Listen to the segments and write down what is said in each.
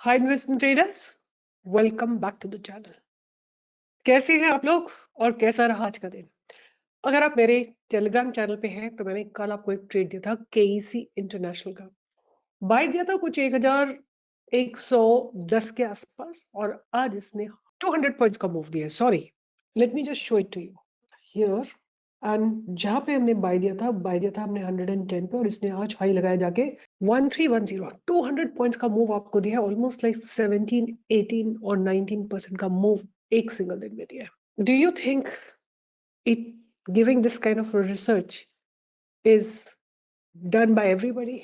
Hi investment traders, welcome back to the channel. कैसे हैं आप लोग और कैसा रहा आज का दिन? अगर आप मेरे टेलीग्राम चैनल पे हैं तो मैंने कल आपको एक ट्रेड दिया था केईसी इंटरनेशनल का। बाय दिया था कुछ 1110 के आसपास और आज इसने 200 पॉइंट्स का मूव दिया है। Sorry, let me just show it to you here. And जहां पे हमने बाय दिया था हमने 110 पे और इसने आज हाई लगाया जाके 1310। 200 पॉइंट्स का मूव आपको दिया है, ऑलमोस्ट लाइक 17 18 और 19% का मूव एक सिंगल दिन में दिया है। Do you think it giving this kind of a research is done by everybody?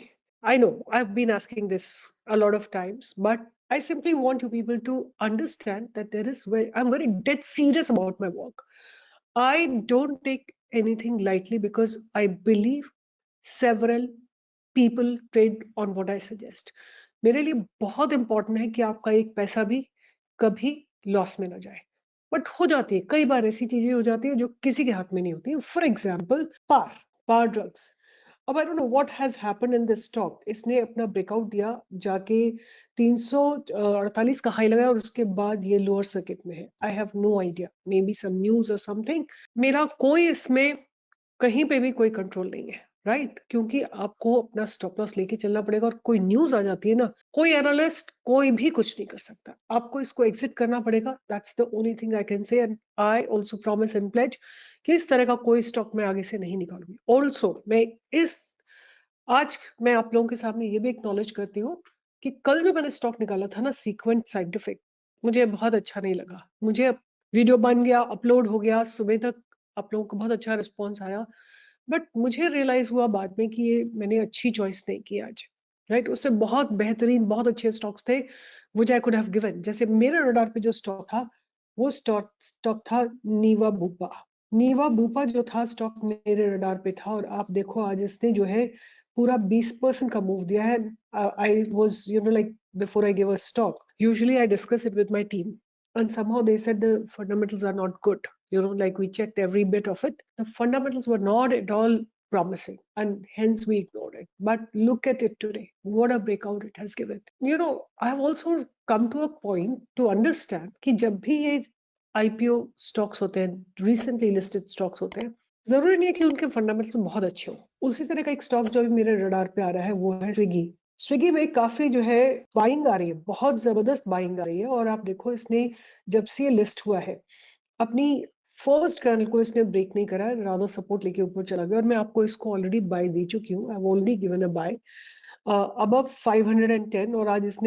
I know I've been asking this a lot of times, but I simply want you people to understand that I'm very dead serious about my work. I don't take anything lightly because I believe several people trade on what I suggest. मेरे लिए बहुत important है कि आपका एक पैसा भी कभी लॉस में ना जाए। बट हो जाती है, कई बार ऐसी चीजें हो जाती है जो किसी के हाथ में नहीं होती। For example Par drugs. अब I don't know what has happened in this stock. इसने अपना ब्रेकआउट दिया जाके 348 का हाई लगाया और उसके बाद ये लोअर सर्किट में है। I have no idea, may be some news और समथिंग। मेरा कोई इसमें कहीं पे भी कोई कंट्रोल नहीं है, राइट? क्योंकि आपको अपना स्टॉप लॉस लेके चलना पड़ेगा और कोई न्यूज आ जाती है ना, कोई एनालिस्ट कोई भी कुछ नहीं कर सकता। आपको इसको एग्जिट करना पड़ेगा। That's the only thing I can say. And I also promise and pledge कि इस तरह का कोई स्टॉक मैं आगे से नहीं निकालूंगी। ऑल्सो इस आज मैं आप लोगों के सामने ये भी एक्नॉलेज करती हूँ कि कल जो मैंने स्टॉक निकाला था ना, सीक्वेंट साइंटिफिक, मुझे बहुत अच्छा नहीं लगा। मुझे वीडियो बन गया, अपलोड हो गया, सुबह तक आप लोगों को बहुत अच्छा रिस्पॉन्स आया, बट मुझे रियलाइज हुआ बाद में कि ये मैंने अच्छी चॉइस नहीं की आज, राइट? उससे बहुत बेहतरीन बहुत अच्छे स्टॉक्स थे विच आई कुड हैव गिवन। जैसे मेरे रडार पे जो स्टॉक था वो स्टॉक था नीवा बूपा। नीवा बूपा जो था स्टॉक मेरे रडार पे था और आप देखो आज इसने जो है पूरा 20% का मूव दिया है। I was like before I give a stock, usually I discuss it with my team and somehow they said the fundamentals are not good. Like we checked every bit of it, the fundamentals were not at all promising and hence we ignored it. But look at it today, what a breakout it has given. I have also come to a point to understand कि जब भी ये IPO stocks होते हैं, recently listed stocks होते हैं, जरूरी नहीं है कि उनके फंडामेंटल्स बहुत अच्छे हो। उसी तरह का एक स्टॉक जो अभी मेरे रडार पे आ रहा है वो है स्विगी। स्विगी में काफी जो है बाइंग आ रही है, बहुत जबरदस्त बाइंग आ रही है। और आप देखो इसने जब से ये लिस्ट हुआ है अपनी फर्स्ट कैंडल को इसने ब्रेक नहीं करा, रादर सपोर्ट लेके ऊपर चला गया। और मैं आपको इसको ऑलरेडी बाय दे चुकी हूँ, I have already given a buy above 510 और आज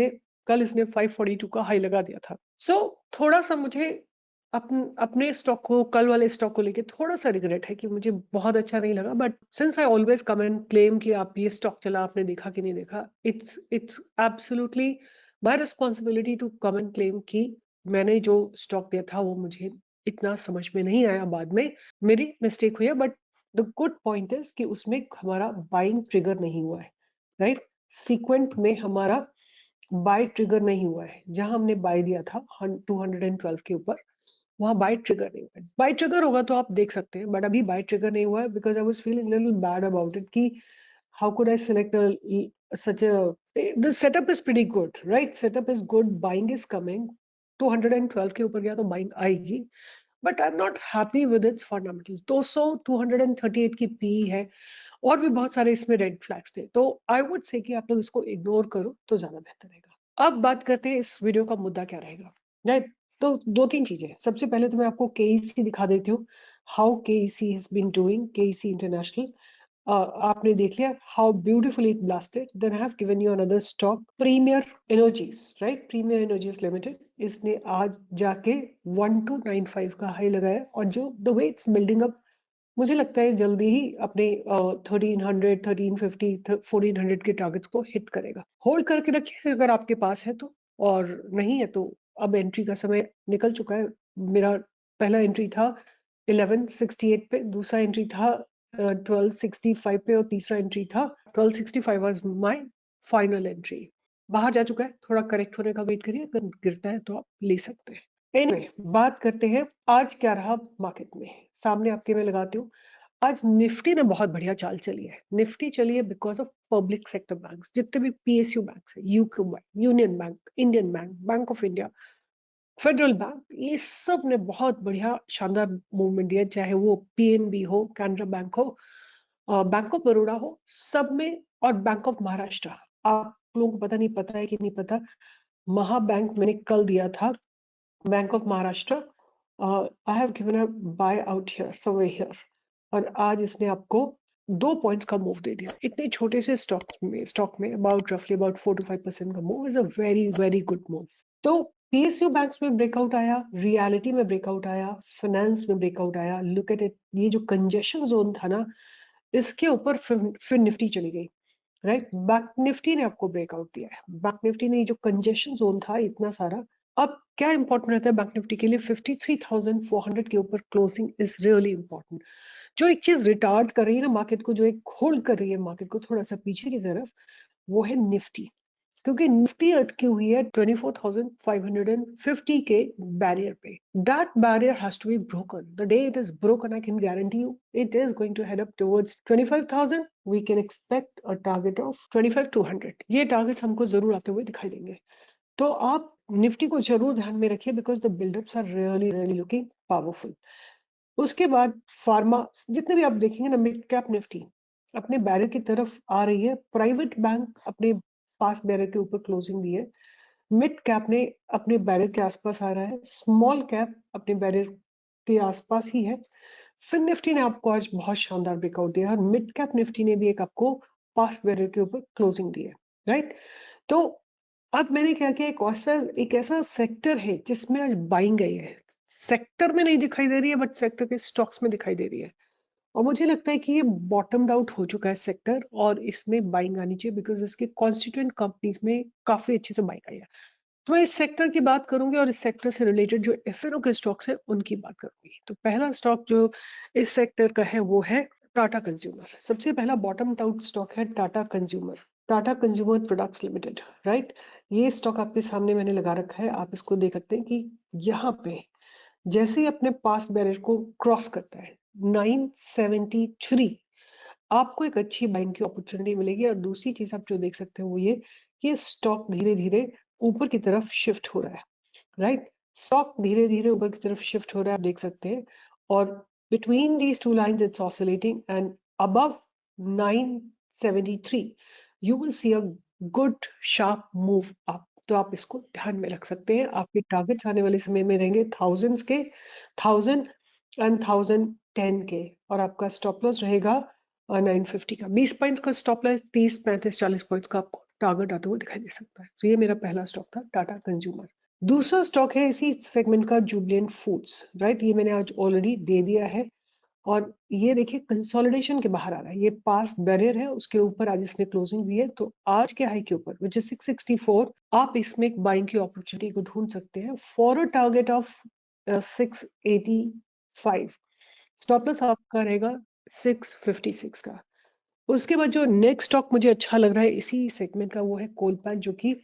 कल इसने 542 का हाई लगा दिया था। थोड़ा सा मुझे अपने स्टॉक को, कल वाले स्टॉक को लेके थोड़ा सा रिग्रेट है कि मुझे बहुत अच्छा नहीं लगा। But since I always come and claim कि आप ये स्टॉक चला, आपने देखा कि नहीं देखा, it's absolutely my responsibility to come and claim कि मैंने जो स्टॉक दिया था वो मुझे इतना समझ में नहीं आया, बाद में मेरी मिस्टेक हुई है। But the good point is कि उसमें हमारा बाइंग ट्रिगर नहीं हुआ है, राइट? सीक्वेंट में हमारा बाय ट्रिगर नहीं हुआ है। जहां हमने बाय दिया था 212 के ऊपर, वहां बाय ट्रिगर नहीं हुआ है। बाय ट्रिगर होगा तो आप देख सकते हैं, बट अभी बाय ट्रिगर नहीं हुआ है because I was feeling little bad about it कि how could I select such a the setup is pretty good, right? Setup is good, buying is coming। 212 के ऊपर गया तो बाइंग आएगी, but I am not happy with its fundamentals. 200 238 की P है और भी बहुत सारे इसमें रेड फ्लैग्स थे। तो आई वुड से कि आप लोग इसको इग्नोर करो तो ज्यादा बेहतर रहेगा। अब बात करते हैं इस वीडियो का मुद्दा क्या रहेगा, राइट? तो दो तीन चीजें। सबसे पहले तो मैं आपको केईसी दिखा देती हूँ, how KEC has been doing, KEC International. आपने देख लिया how beautifully it blasted. Then I have given you another stock, Premier Energies, right? Premier Energies Limited. इसने आज जाके 1295 का हाई लगाया और जो the way it's building up, मुझे लगता है जल्दी ही अपने 1300 1350 1400 के टारगेट्स को हिट करेगा। होल्ड करके रखिए अगर आपके पास है तो, और नहीं है तो अब एंट्री का समय निकल चुका है। मेरा पहला एंट्री था 1168 पे, दूसरा एंट्री था 1265 पे और तीसरा एंट्री था 1265 वाज माय फाइनल एंट्री। बाहर जा चुका है, थोड़ा करेक्ट होने का वेट करिए, अगर गिरता है तो आप ले सकते हैं। एनीवे, बात करते हैं आज क्या रहा मार्केट में। सामने आपके मैं लगाती हूँ आज निफ्टी ने बहुत बढ़िया चाल चली है। निफ्टी चली है because of public sector banks, जितने भी पीएसयू बैंक्स है, UCO bank, union bank, Indian bank, bank of India, federal bank, ये सब ने बहुत बढ़िया शानदार मूवमेंट दिया। चाहे वो पीएनबी हो, कैनरा बैंक हो, बैंक ऑफ बड़ौदा हो, सब में, और बैंक ऑफ महाराष्ट्र। आप लोगों को पता नहीं, पता है कि नहीं पता, महाबैंक मैंने कल दिया था, bank of Maharashtra. I have given a bye out here, somewhere here, और आज इसने आपको 2 पॉइंट्स का मूव दे दिया। इतने छोटे से स्टॉक में अबाउट रफली अबाउट 4 to 5% का move is a very very good move. तो पीएसयू बैंक्स में ब्रेकआउट आया, रियलिटी में ब्रेकआउट आया, फाइनेंस में ब्रेकआउट आया। लुक एट इट, ये जो कंजेशन जोन था ना, इसके ऊपर फिर निफ्टी चली गई, राइट। बैंक निफ्टी ने आपको ब्रेकआउट दिया है। बैंक निफ्टी ने जो कंजेशन जोन था इतना सारा, अब क्या इंपॉर्टेंट रहता है बैंक निफ्टी के लिए, 53,400 के ऊपर क्लोजिंग इज रियली इंपॉर्टेंट। जो एक चीज रिटार्ड कर रही है ना मार्केट को, जो एक होल्ड कर रही है मार्केट को थोड़ा सा पीछे की तरफ, वो है निफ्टी। क्योंकि निफ्टी अटकी हुई है 24,550 के बैरियर पे। That barrier has to be broken. The day it is broken, I can guarantee you it is going to head up towards 25,000। We can expect a target of 25,200। ये targets हमको जरूर आते हुए दिखाई देंगे। तो आप निफ्टी को जरूर ध्यान में रखिए, because the buildups are really really looking powerful. उसके बाद फार्मा, जितने भी आप देखेंगे ना, मिड कैप निफ्टी अपने बैरियर की तरफ आ रही है। प्राइवेट बैंक अपने पास बैरियर के ऊपर क्लोजिंग दी है। मिड कैप ने अपने बैरियर के आसपास आ रहा है, स्मॉल कैप अपने बैरियर के आसपास ही है। फिर निफ्टी ने आपको आज बहुत शानदार ब्रेकआउट दिया, और मिड कैप निफ्टी ने भी एक आपको पास बैरियर के ऊपर क्लोजिंग दी है, राइट। तो अब मैंने क्या किया, एक ऐसा सेक्टर है जिसमें आज बाइंग गई है। सेक्टर में नहीं दिखाई दे रही है, बट सेक्टर के स्टॉक्स में दिखाई दे रही है। और मुझे लगता है कि ये बॉटम्ड आउट हो चुका है सेक्टर, और इसमें बाइंग आनी चाहिए, बिकॉज इसके कॉन्स्टिट्यूएंट कंपनीज में काफी अच्छे से बाइंग आई है। तो मैं इस सेक्टर की बात करूंगी, और इस सेक्टर से रिलेटेड जो एफएनओ के स्टॉक्स है उनकी बात करूंगी। तो पहला स्टॉक जो इस सेक्टर का है वो है टाटा कंज्यूमर। सबसे पहला बॉटम आउट स्टॉक है Tata consumer, Tata consumer products limited, right. ये स्टॉक आपके सामने मैंने लगा रखा है, आप इसको देख सकते हैं कि यहाँ पे जैसे ही अपने पास बैरियर को क्रॉस करता है 973, आपको एक अच्छी बाइंग की अपॉर्चुनिटी मिलेगी। और दूसरी चीज आप जो देख सकते हो वो ये कि स्टॉक धीरे धीरे ऊपर की तरफ शिफ्ट हो रहा है, राइट। स्टॉक धीरे धीरे ऊपर की तरफ शिफ्ट हो रहा है, आप देख सकते हैं। और between these two lines it's oscillating, and above 973 you will see a good sharp move up. तो आप इसको ध्यान में रख सकते हैं। आपके टारगेट्स आने वाले समय में रहेंगे थाउजेंड्स के, 1,000 एंड 1,010 के, और आपका स्टॉप लॉस रहेगा 950 का। 20 पॉइंट्स का स्टॉप लॉस, 30, 35, 40 पॉइंट्स का आपको टारगेट आते हुए दिखाई दे सकता है। तो ये मेरा पहला स्टॉक था, टाटा कंज्यूमर। दूसरा स्टॉक है इसी सेगमेंट का, जुबिलेंट फूड्स, राइट। ये मैंने आज ऑलरेडी दे दिया है, और ये देखिए कंसोलिडेशन के बाहर आ रहा है। ये पास बैरियर है, उसके ऊपर आज इसने क्लोजिंग दी है। तो आज के हाई के ऊपर विच इज 664, आप इसमें एक बाइंग की अपॉर्चुनिटी को ढूंढ सकते हैं for a target of 685। Stop loss आपका रहेगा 656 का। उसके बाद जो नेक्स्ट स्टॉक मुझे अच्छा लग रहा है इसी सेगमेंट का, वो है कोलपैक, जो कि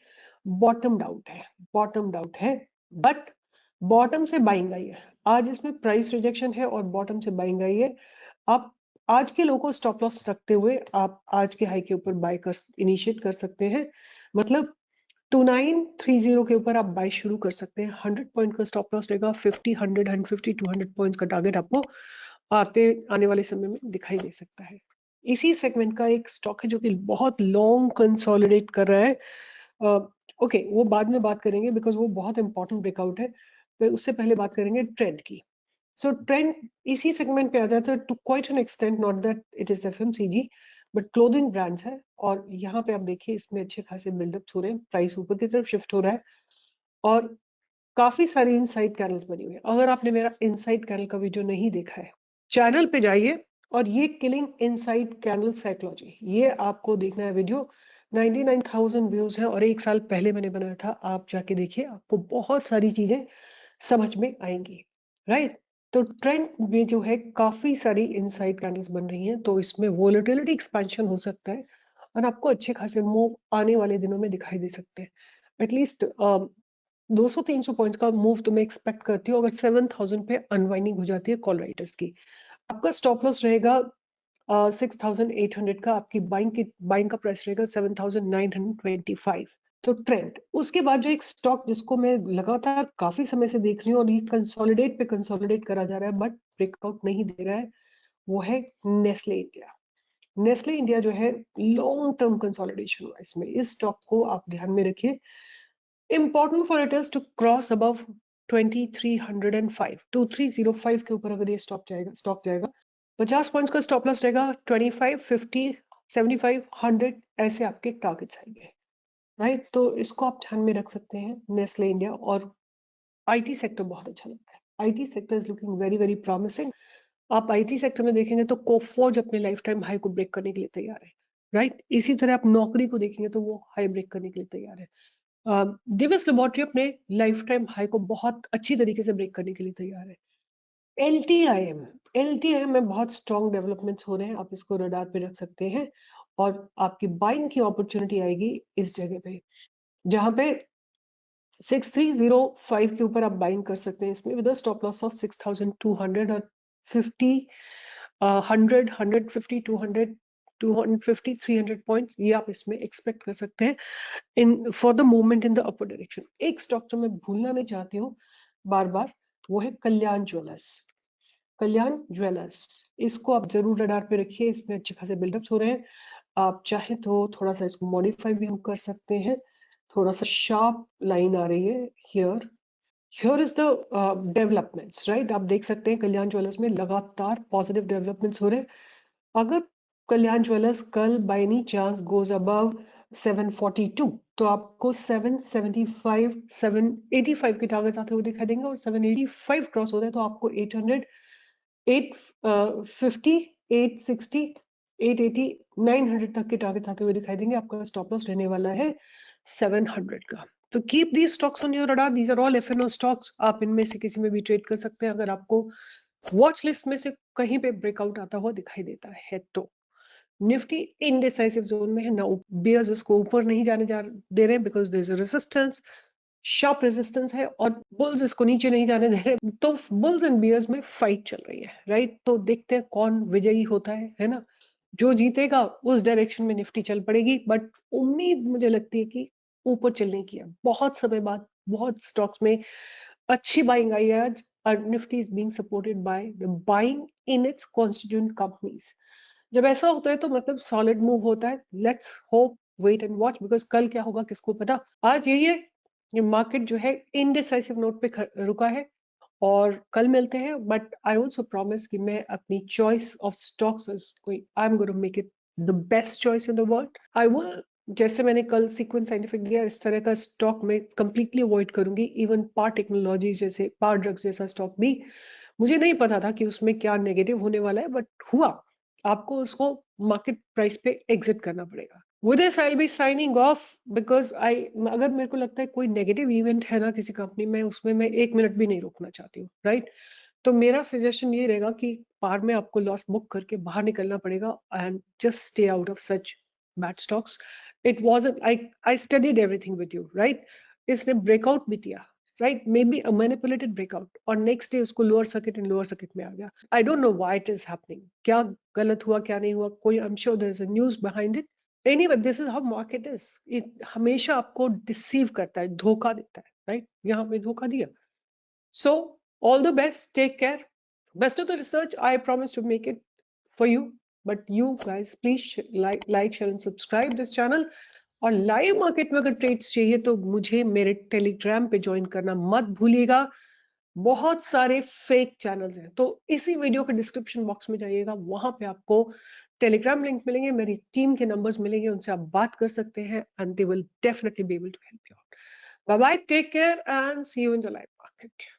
बॉटम आउट है, बॉटम आउट है, बट बॉटम से बाइंग आई है। आज इसमें प्राइस रिजेक्शन है और बॉटम से बाइंग आई है। आप आज के लो को स्टॉप लॉस रखते हुए आप आज के हाई के ऊपर बाय कर इनिशिएट कर सकते हैं। मतलब 2930 के ऊपर आप बाय शुरू कर सकते हैं। 100 पॉइंट का स्टॉप लॉस रहेगा। 50, 100, 150, 200 पॉइंट्स का टारगेट आपको आने वाले समय में दिखाई दे सकता है। इसी सेगमेंट का एक स्टॉक है जो कि बहुत लॉन्ग कंसोलिडेट कर रहा है। ओके, वो बाद में बात करेंगे, बिकॉज वो बहुत इंपॉर्टेंट ब्रेकआउट है। तो उससे पहले बात करेंगे ट्रेंड की। सो ट्रेंड इसी सेगमेंट पे आ जाता है, to quite an extent, not that it is FMCG, but clothing brands है। और यहाँ पे आप देखिए इसमें अच्छे खासे बिल्डअप्स हो रहे हैं, प्राइस ऊपर की तरफ शिफ्ट हो रहा है, और काफी सारी इनसाइड कैनल्स बनी हुई है। अगर आपने मेरा इनसाइड कैनल का वीडियो नहीं देखा है, चैनल पे जाइए, और ये किलिंग इनसाइड कैनल साइकोलॉजी, ये आपको देखना है वीडियो। 99,000 व्यूज है, और 1 साल पहले मैंने बनाया था। आप जाके देखिए, आपको बहुत सारी चीजें समझ में आएंगी, राइट। तो ट्रेंड में जो है काफी सारी इनसाइड कैंडल्स बन रही हैं, तो इसमें वोलेटिलिटी एक्सपेंशन हो सकता है, और आपको अच्छे खासे मूव आने वाले दिनों में दिखाई दे सकते हैं। एटलीस्ट 200-300 पॉइंट्स का मूव तो मैं एक्सपेक्ट करती हूँ, अगर 7,000 पे अनवाइंडिंग हो जाती है कॉल राइटर्स की। आपका स्टॉप लॉस रहेगा 6800 का, आपकी बाइंग का प्राइस रहेगा 7925। तो ट्रेंड, उसके बाद जो एक स्टॉक जिसको मैं लगातार काफी समय से देख रही हूँ और ये कंसोलिडेट करा जा रहा है बट ब्रेकआउट नहीं दे रहा है, वो है नेस्ले इंडिया। नेस्ले इंडिया जो है लॉन्ग टर्म कंसोलिडेशन हुआ इसमें, इस स्टॉक को आप ध्यान में रखिए। Important for it is to cross above 2305, 2305 के ऊपर अगर ये स्टॉक जाएगा 50 पॉइंट्स का स्टॉप लॉस रहेगा, 25, 50, 75, 100 ऐसे आपके टारगेट्स आएंगे, राइट। तो इसको आप ध्यान में रख सकते हैं नेस्ले इंडिया। और आईटी सेक्टर बहुत अच्छा लगता है, IT sector is looking very very promising. आप आईटी सेक्टर में देखेंगे तो कोफोर्ज अपने लाइफ टाइम हाई को ब्रेक करने के लिए तैयार है, राइट। इसी तरह आप नौकरी को देखेंगे तो वो हाई ब्रेक करने के लिए तैयार है। दिविस लेबोरेटरी अपने लाइफ टाइम हाई को बहुत अच्छी तरीके से ब्रेक करने के लिए तैयार है। एलटीआईएम, एलटीआईएम में बहुत स्ट्रॉन्ग डेवलपमेंट्स हो रहे हैं, आप इसको रडार पे रख सकते हैं। और आपकी बाइंग की अपॉर्चुनिटी आएगी इस जगह पे, जहां पे 6305 के ऊपर आप बाइंग कर सकते हैं इसमें विद स्टॉप लॉस ऑफ 6200 और 50, 100, 150, 200, 250, 300 पॉइंट्स, ये आप इसमें एक्सपेक्ट कर सकते हैं in for the movement in the upper direction. एक स्टॉक जो मैं भूलना नहीं चाहती हूँ बार बार, वो है कल्याण ज्वेलर्स। कल्याण ज्वेलर्स, इसको आप जरूर रडार पे रखिए, इसमें अच्छे खासे बिल्डअप्स हो रहे हैं। आप चाहे तो थोड़ा सा इसको मॉडिफाई भी हम कर सकते हैं, थोड़ा सा शार्प लाइन आ रही है here. Here is the developments, right. आप देख सकते हैं कल्याण ज्वेलर्स में लगातार पॉजिटिव डेवलपमेंट्स हो रहे हैं। अगर कल्याण ज्वेलर्स कल by any chance goes above 742, तो आपको 775, 785 के टारगेट आते हुए दिखाई देंगे, और 785 क्रॉस होता है तो आपको 800, 850, 860, 880, 900 तक के टारगेट आते हुए दिखाई देंगे। आपका स्टॉप लॉस रहने वाला है 700 का। तो keep these stocks on your radar, these are all FNO stocks. आप इनमें से किसी में भी ट्रेड कर सकते हैं अगर आपको वॉच लिस्ट में से कहीं पे ब्रेकआउट आता हुआ दिखाई देता है तो। निफ्टी इनडिसाइसिव जोन में है ना, बियर्स इसको ऊपर नहीं जाने दे रहे हैं because there is a resistance, sharp resistance है, और बुल्स इसको नीचे नहीं जाने दे रहे। तो बुल्स एंड बियर्स में फाइट चल रही है, राइट। तो देखते हैं कौन विजयी होता है ना। जो जीतेगा उस डायरेक्शन में निफ्टी चल पड़ेगी, बट उम्मीद मुझे लगती है कि ऊपर चलने की है। बहुत समय बाद बहुत स्टॉक्स में अच्छी बाइंग आई है आज, और Nifty is being supported by the buying in its constituent companies. जब ऐसा होता है तो मतलब सॉलिड मूव होता है। Let's hope, wait and watch, because कल क्या होगा किसको पता। आज यही है, ये मार्केट जो है इनडिसाइसिव नोट पे रुका है, और कल मिलते हैं। बट आई ऑल्सो प्रॉमिस कि मैं अपनी चॉइस ऑफ स्टॉक्स कोई I am going to make it the best choice in the world. I will, जैसे मैंने कल सीक्वेंस साइंटिफिक दिया, इस तरह का स्टॉक मैं कंप्लीटली अवॉइड करूंगी। इवन पार टेक्नोलॉजी जैसे, पार ड्रग्स जैसा स्टॉक भी मुझे नहीं पता था कि उसमें क्या नेगेटिव होने वाला है, बट हुआ। आपको उसको मार्केट प्राइस पे एग्जिट करना पड़ेगा। With this I will be signing off, because I, अगर मेरे को लगता है कोई नेगेटिव इवेंट है ना किसी कंपनी में, उसमें मैं 1 मिनट भी नहीं रुकना चाहती हूँ, राइट। तो मेरा सजेशन ये रहेगा कि पार में आपको लॉस बुक करके बाहर निकलना पड़ेगा, and just stay out of such bad stocks. It was I studied everything with you, right. इसने ब्रेकआउट भी दिया, right, may be a manipulated breakout, और नेक्स्ट डे उसको लोअर सर्किट में आ गया। I don't know why it is happening, क्या गलत हुआ क्या नहीं हुआ, कोई, I am sure there is a news behind it. Anyway, this is how market is. हमेशा आपको डिसीव करता है, धोखा देता है, राइट। यहाँ पे धोखा दिया। So, all the best. Take care. Best of the research. I promise to make it for you. But you guys, please share, and subscribe this channel. और लाइव मार्केट में अगर ट्रेड्स चाहिए तो मुझे मेरे टेलीग्राम पे ज्वाइन करना मत भूलिएगा। बहुत सारे फेक चैनल्स हैं, तो इसी वीडियो के डिस्क्रिप्शन बॉक्स में जाइएगा, वहां पे आपको टेलीग्राम लिंक मिलेंगे, मेरी टीम के नंबर्स मिलेंगे, उनसे आप बात कर सकते हैं, and they will definitely be able to help you out. Bye bye, take care and see you in the live market.